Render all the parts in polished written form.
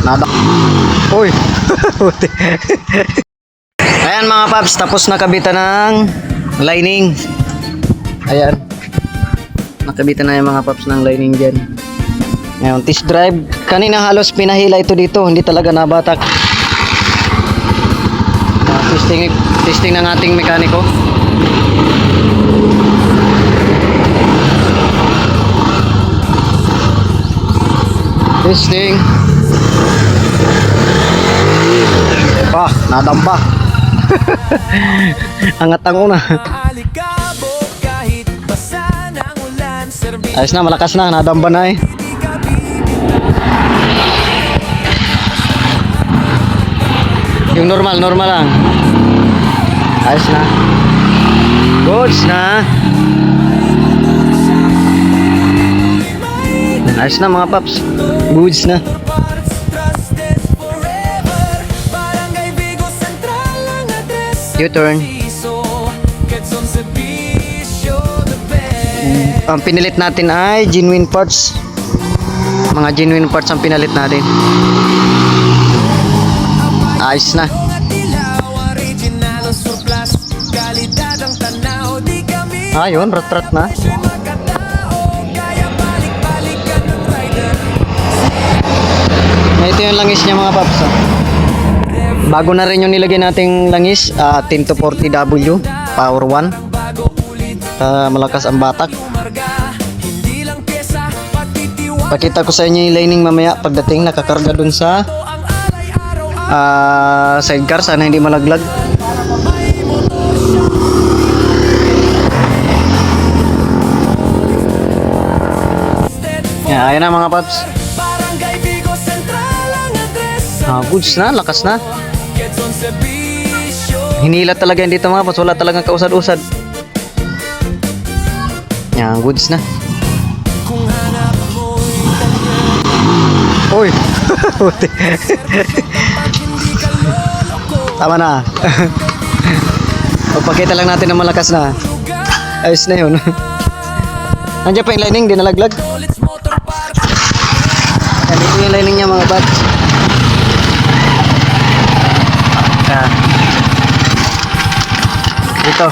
Nada. Uy. Ayan mga paps, tapos nakabitan ng lining. Ayan. Nakabitan na yung mga paps ng lining dyan. Ngayon, test drive. Kanina halos pinahila ito dito, hindi talaga nabatak. Testing ng ating mekaniko. Testing. Nadamba. Angat ang una. Ayos na, malakas na, nadamba na eh. Yung normal lang. Ayos na. Goods na. Ayos na mga paps. Goods na. U-turn. Ang pinilit natin ay genuine parts. Mga genuine parts ang pinalit natin. Ayos na. Ayun, rat-rat na. Ito yung langis niya mga paps. Bago na rin yung nilagay nating langis, 10 to 40W, power 1. Malakas ang batak. Pakita ko sa inyo yung lining mamaya pagdating nakakarga dun sa sidecar, sana hindi malaglag. Ayan na mga paps. Goods na, lakas na. Hinila talaga yan dito mga paps, wala talagang kausad-usad. Yan, goods na. Uy. Tama na. Pagpakita lang natin na malakas na. Ayos na yun. Nandiyan pa yung lining, di nalaglag. Yan, ito yung lining niya mga paps. Yan. Ito.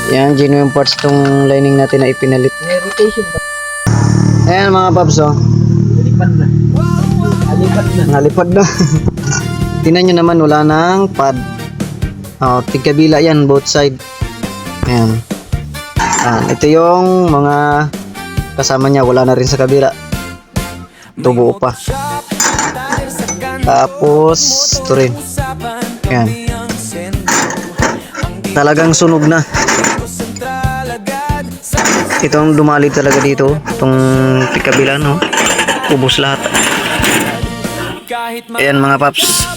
Yan, genuine parts tong lining natin na ipinalit. May rotation ba? Ayan mga paps, oh. Nalipad na. Nalipad na. Tingnan nyo naman, wala nang pad. Tigkabila yan, both side. Ayan. Ito yung mga kasama niya, wala na rin sa kabila. Ito buo pa. Tapos, ito rin. Ayan. Talagang sunog na. Itong dumali talaga dito. Itong tigkabila, no? Ubos lahat. Ayan mga paps.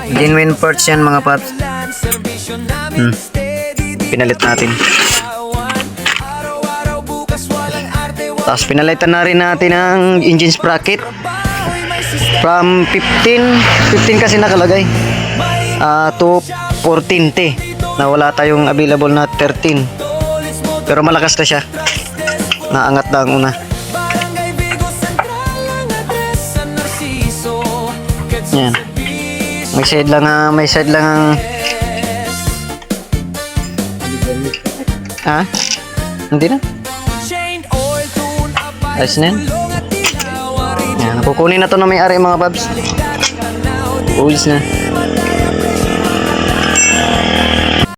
Genuine parts yan mga paps. Pinalit natin. Tapos pinalitan na rin natin ang engine sprocket. From 15 kasi nakalagay. To 14T. Na wala tayong available na 13. Pero malakas na siya. Naangat na ang una. Yan. May side lang ang hindi na. Ayos na yan. Yan. Kukunin na to na may-ari mga paps. Uwis na.